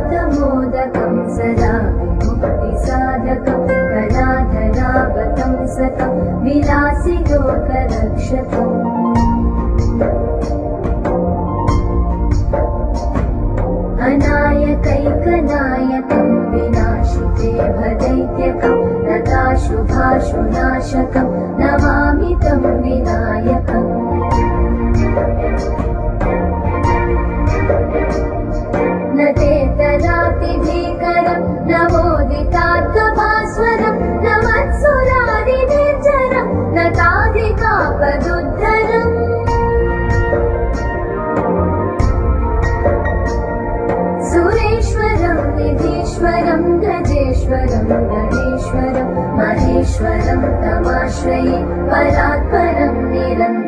शान्तमोदकं सदा विमुक्तिसाधकं कलाधरावतं सतं विलासिलोकरक्षकम् अनायकैकनायकं विनाशिते भदैत्यकं नताशुभाशुनाशकं नमामि तं विनायकम् न चेतनातिभीकरं नवोदितार्थभास्वरं न मत्सुरादिनिर्जरं न ताधिकापदुद्धरम् सुरेश्वरं निधीश्वरं गजेश्वरं गणेश्वरं महेश्वरं तमाश्रये परात्परं निरन्तरम्